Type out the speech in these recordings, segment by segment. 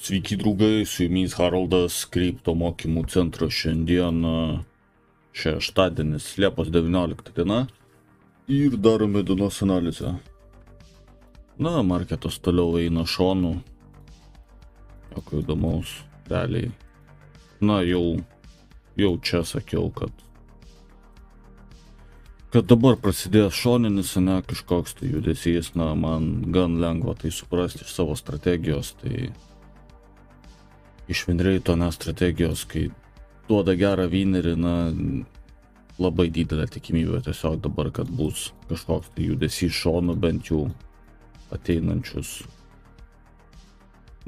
Sveiki draugai, su jumis Haroldas, kripto mokymų centro. Šiandien šeštadienis, Liepos 19 diena ir darome dienos analizę. Na, marketas toliau eina šonu, jokio įdomaus, realiai. Na, jau čia sakiau, kad dabar prasidės šoninis, ne kažkoks tai judesys. Na, man gan lengva tai suprasti iš savo strategijos, tai iš Winrate'o strategijos, kai duoda gerą vinerį, na, labai didelė tikimybė tiesiog dabar, kad bus kažkoks tai judesys šonu, bent jau ateinančius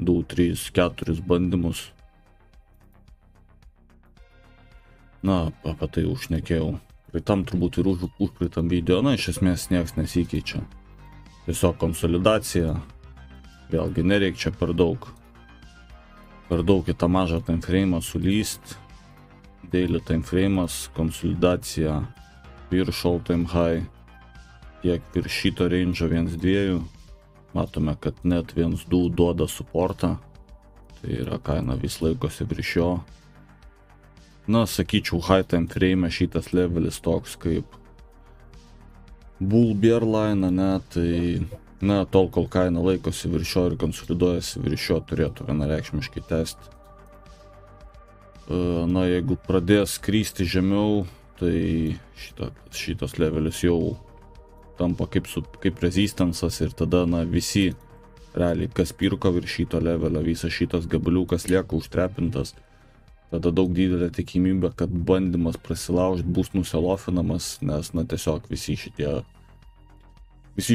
2, 3, 4 bandymus. Na, apie tai užšnekėjau. Praeitam turbūt ir užpraeitam video, na, iš esmės nieks nesikeičia. Tiesiog konsolidacija, vėlgi nereik čia per daug į tą mažą timeframe'ą sulyst. Daily timeframe'as, konsolidacija virš all time high, tiek virš šito range'o 1-2. Matome, kad net 1-2 duoda supportą, tai yra kaina vis laikosi virš jo. Na, sakyčiau, high timeframe šitas levelis toks kaip bull bear line, ne, tai na, tol kol kaina laikosi virš jo ir konsoliduojasi virš jo, turėtų vienareikšmiškai tęsti. Na, jeigu pradės kristi žemiau, tai šitas levelis jau tampa kaip rezistansas ir tada, na, visi realiai, kas pirko virš šito levelio, visas šitas gabaliukas lieka užtrepintas. Tada daug didelė tikimybė, kad bandymas prasilaužti bus nuselofinamas, nes, na, tiesiog visi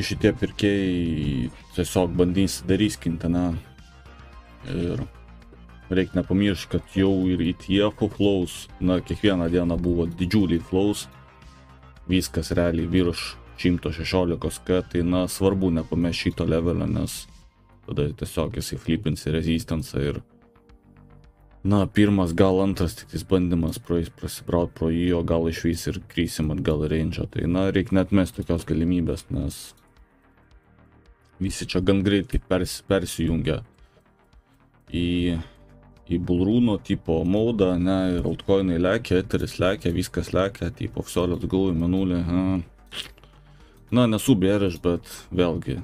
šitie pirkėjai tiesiog bandys dariskinti, ne. Ir reikia nepamiršti, kad jau ir ETF flows, na, kiekvieną dieną buvo didžiuliai flows, viskas realiai virš 116k, tai, na, svarbu nepamesti šito levelio, nes tada tiesiog jisai flipins į rezistansą ir, na, pirmas, gal antras tik bandymas prasibraut pro jį, o gal išvis ir krysim atgal į range'ą. Tai, na, reikia neatmesti tokios galimybės, nes visi čia gan greitai persijungia į bullrūno tipo maudą, ne, ir altcoinai lekia, eteris lekia, viskas lekia, tipo все, let's go į mėnulį. Na, nesu bearish, bet vėlgi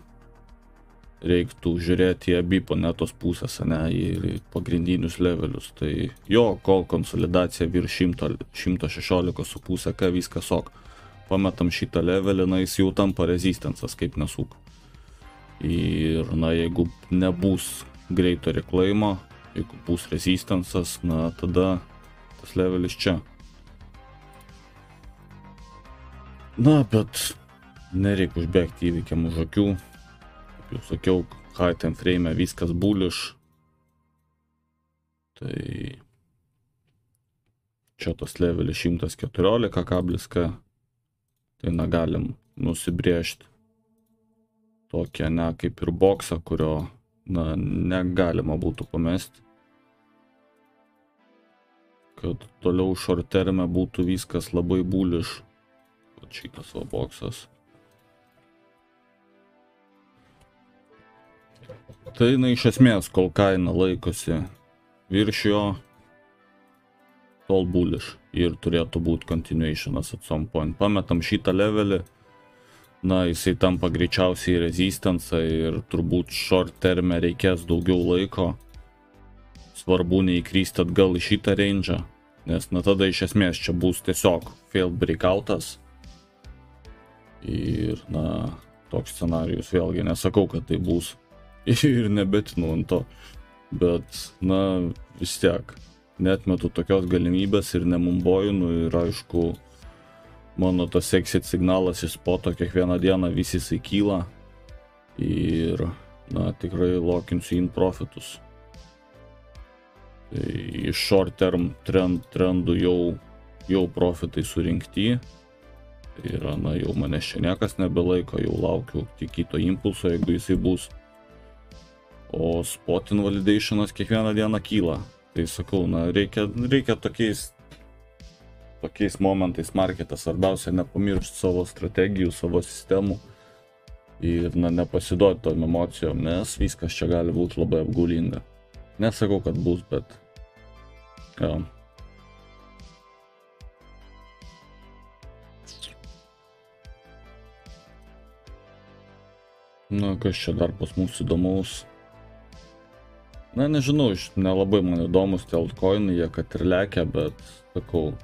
reiktų žiūrėti į abi planetos pusės, ne, į pagrindinius levelius. Tai jo, kol konsolidacija virš 116,5 k, viskas ok. Pametam šitą levelį, na, jis jau tampa rezistansas, kaip nesuk. Ir, na, jeigu nebus greito reklaimo, jeigu bus rezistansas, na, tada tas levelis čia. Na, bet nereikia užbėgti įvykiam už akių. Jau sakiau, high time frame viskas bullish. Tai čia tas levelis 114,k. Tai negalim nusibrėžti tokią, ne, kaip ir boksą, kurio, na, negalima būtų pamesti. Kad toliau short terme būtų viskas labai bullish. Vat šitas va boksas. Tai, na, iš esmės, kol kaina laikosi virš jo, tol bullish ir turėtų būti continuationas at some point. Pametam šitą levelį, na, jisai tampa greičiausiai rezistansą ir turbūt short terme reikės daugiau laiko. Svarbu neįkristi atgal į šitą range'ą, nes, na, tada iš esmės čia bus tiesiog failed breakoutas. Ir, na, toks scenarijus, vėlgi nesakau, kad tai bus. Ir nebetinu ant to, bet, na, vis tiek neatmetu tokios galimybės ir nemumbojinu ir, aišku, mano tas exit signalas iš spoto kiekvieną dieną vis jisai kyla ir, na, tikrai lokinsiu in profitus. Tai iš short term trendų jau profitai surinkti, tai yra, na, jau manęs čia niekas nebelaiko, jau laukiu tik kito impulso, jeigu jisai bus. O spot invalidationas kiekvieną dieną kyla. Tai sakau, na, reikia tokiais momentais marketas svarbiausia nepamiršti savo strategijų, savo sistemų ir, na, nepasiduoti tom emocijom, nes viskas čia gali būti labai apgaulinga. Nesakau, kad bus, bet... Jo. Na, kas čia dar pas mūsų įdomaus? Na, nežinau, nelabai man įdomus tie altcoinai, jie kad ir lekia, bet sakau,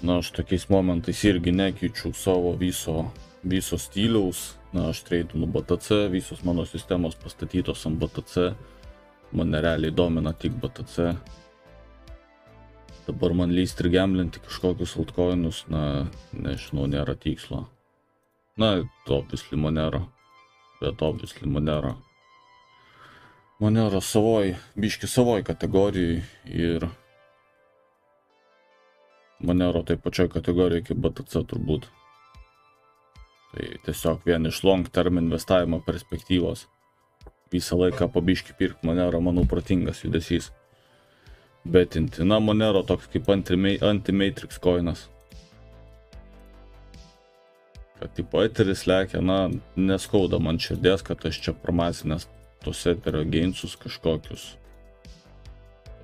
na, aš tokiais momentais irgi nekeičiu savo viso stiliaus. Na, aš treidinu BTC, visos mano sistemos pastatytos ant BTC, mane realiai domina tik BTC. Dabar man lyst ir gamblinti kažkokius altcoinus, na, nežinau, nėra tikslo. Na, obviously Monero, bet obviously Monero. Monero biški savoj kategorijai ir Monero taip pačioj kategorijai kaip BTC turbūt. Tai tiesiog vien iš long term investavimo perspektyvos. Visą laiką po biškį pirkti Monero, manau, protingas judesys. Betinti. Na, Monero toks kaip anti-matrix coinas. Kad tipo eteris lekia, na, neskauda man širdies, kad aš čia pramasinęs tos eterio gainsus kažkokius.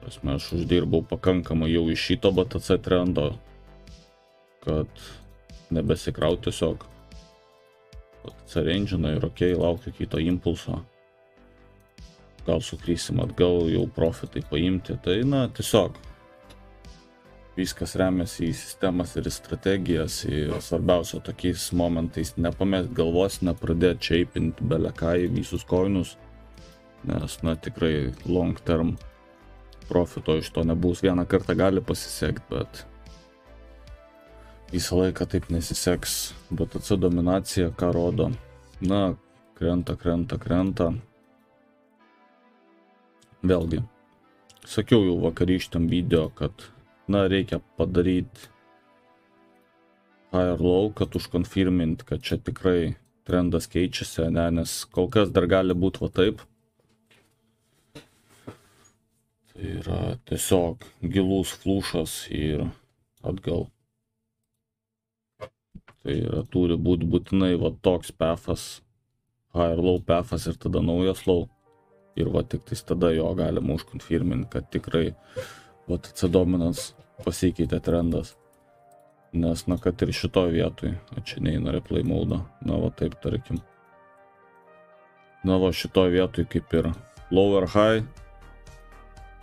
Prasme, aš uždirbau pakankamai jau iš šito BTC trendo, kad nebesikraut tiesiog. BTC range'ina ir okei, laukiu kito impulso. Gal sukrysim atgal, jau profitai paimti, tai na, tiesiog. Viskas remiasi į sistemas ir į strategijas, ir svarbiausia tokiais momentais nepamest galvos, nepradėti čeipinti beleką į visus coinus, nes, na, tikrai long term profito iš to nebus. Vieną kartą gali pasisekti, bet visą laiką taip nesiseks. BTC dominacija, ką rodo? Na, krenta. Vėlgi, sakiau jau vakarykščiam video, kad na, reikia padaryti higher low, kad užkonfirmint, kad čia tikrai trendas keičiasi, ne, nes kol kas dar gali būti va taip. Tai yra tiesiog gilus flūšas ir atgal. Tai yra turi būti būtinai va toks pathas, higher low pathas ir tada naujas low. Ir va tik tais tada jo galima užkonfirminti, kad tikrai BTC dominance pasikeitė trendas. Nes, na, kad ir šitoj vietoj, čia neina replay mode, na, va taip, tarkim. Na, va šitoj vietoj kaip ir lower high,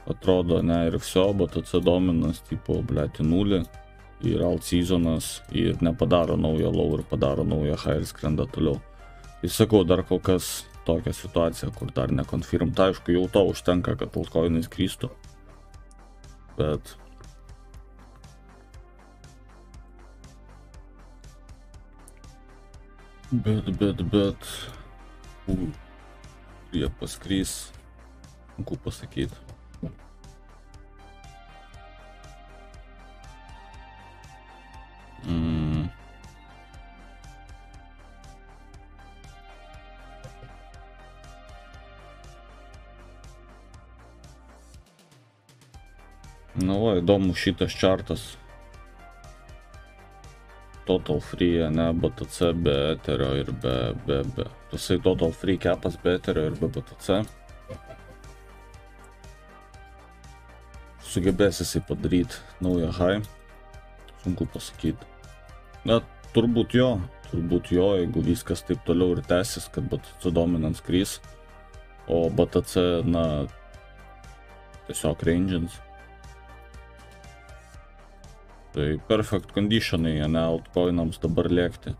atrodo, ne, ir viso, BTC dominance, tipo, blėti nulį, ir alt seasonas, ir nepadaro naujo low, ir padaro naujo high ir skrenda toliau. Ir sakau, dar kol kas tokia situacija, kur dar nekonfirmta, aišku, jau to užtenka, kad altcoinai skristų. Bet jie paskrys, sunku pasakyti. Na va, įdomu šitas čartas. Total free, ne, BTC be eterio ir be. Tasai total free capas be eterio ir be BTC. Sugebės jisai padaryti naują high. Sunku pasakyti. Na, turbūt jo, jeigu viskas taip toliau ir tęsis, kad BTC dominance skris, o BTC, na, tiesiog range'ins. Tai perfect conditionai, ne, altcoinams dabar lėkti.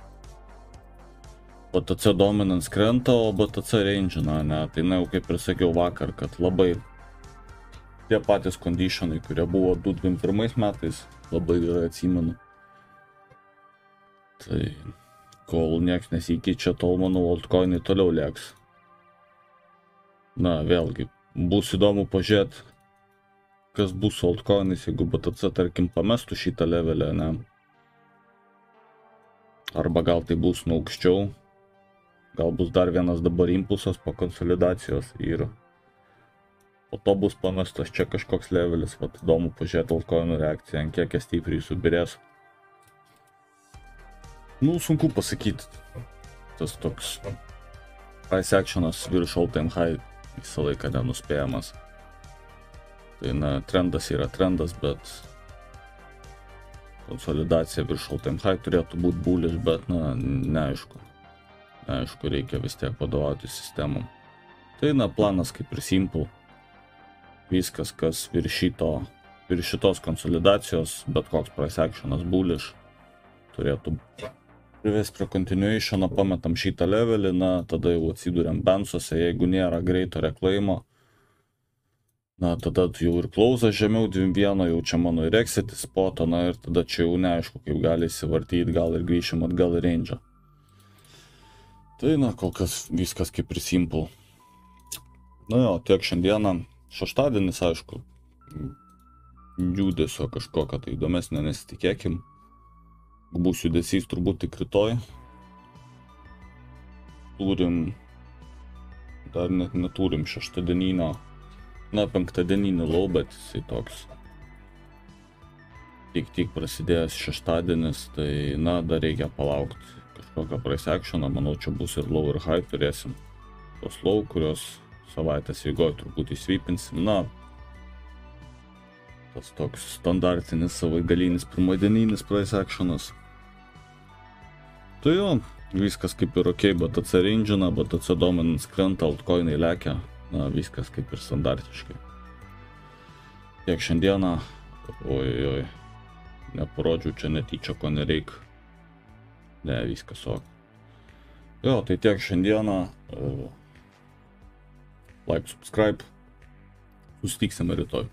BTC dominance krenta, o BTC range'ina, ne, tai na, jau kaip ir sakiau vakar, kad labai tie patys conditionai, kurie buvo 2021 metais, labai gerai atsimenu. Tai kol nieks nesikeičia, tol, manau, altcoinai toliau lėks. Na, vėlgi, bus įdomu pažiūrėti, kas bus su altcoinais, jeigu BTC, tarkim, pamestų šitą levelę, ne. Arba gal tai bus nuo aukščiau, gal bus dar vienas dabar impulsas po konsolidacijos ir po to bus pamestas čia kažkoks levelis, vat įdomu pažiūrėti altcoinų reakciją, ant kiek stipriai subirės. Nu, sunku pasakyti, tas toks price actionas virš all time high visą laiką nenuspėjamas. Tai na, trendas yra trendas, bet konsolidacija virš all-time high turėtų būti bullish, bet na, neaišku. Neaišku, reikia vis tiek vadovauti sistemom. Tai na, planas kaip ir simple. Viskas, kas virš šitos konsolidacijos, bet koks price actionas bullish, turėtų privesti prie continuationo, pametam šitą levelį, na, tada jau atsiduriam bensuose, jeigu nėra greito reklaimo. Na, tada jau ir klausas žemiau 2.1, jau čia mano ir exit spoto, na ir tada čia jau neaišku, kaip gali įsivartyti, gal ir grįšim atgal į range. Tai, na, kol kas viskas kaip ir simple. Na jo, tiek šiandieną. Šeštadienis, aišku, judesio kažkokio tai įdomesnio nesitikėkim. Bus judesys turbūt tik rytoj. Dar net neturim šeštadieninio, na, penktadieninį low, bet jisai toks tik prasidėjęs šeštadienis, tai, na, dar reikia palaukti kažkokio price actiono, manau, čia bus ir low ir high, turėsim tos low, kurios savaitės eigoj turbūt įsvipinsim, na, tas toks standartinis savaitgalinis pirmadieninis price actionas. Tai jo, viskas kaip ir ok, BTC range'ina, BTC dominance krenta, altcoinai lekia. Na, viskas kaip ir standartiškai. Tiek šiandieną, oi, neparodžiau čia netyčia, ko nereik. Ne, viskas ok. Jo, tai tiek šiandieną. Like, subscribe. Susitiksime rytoj.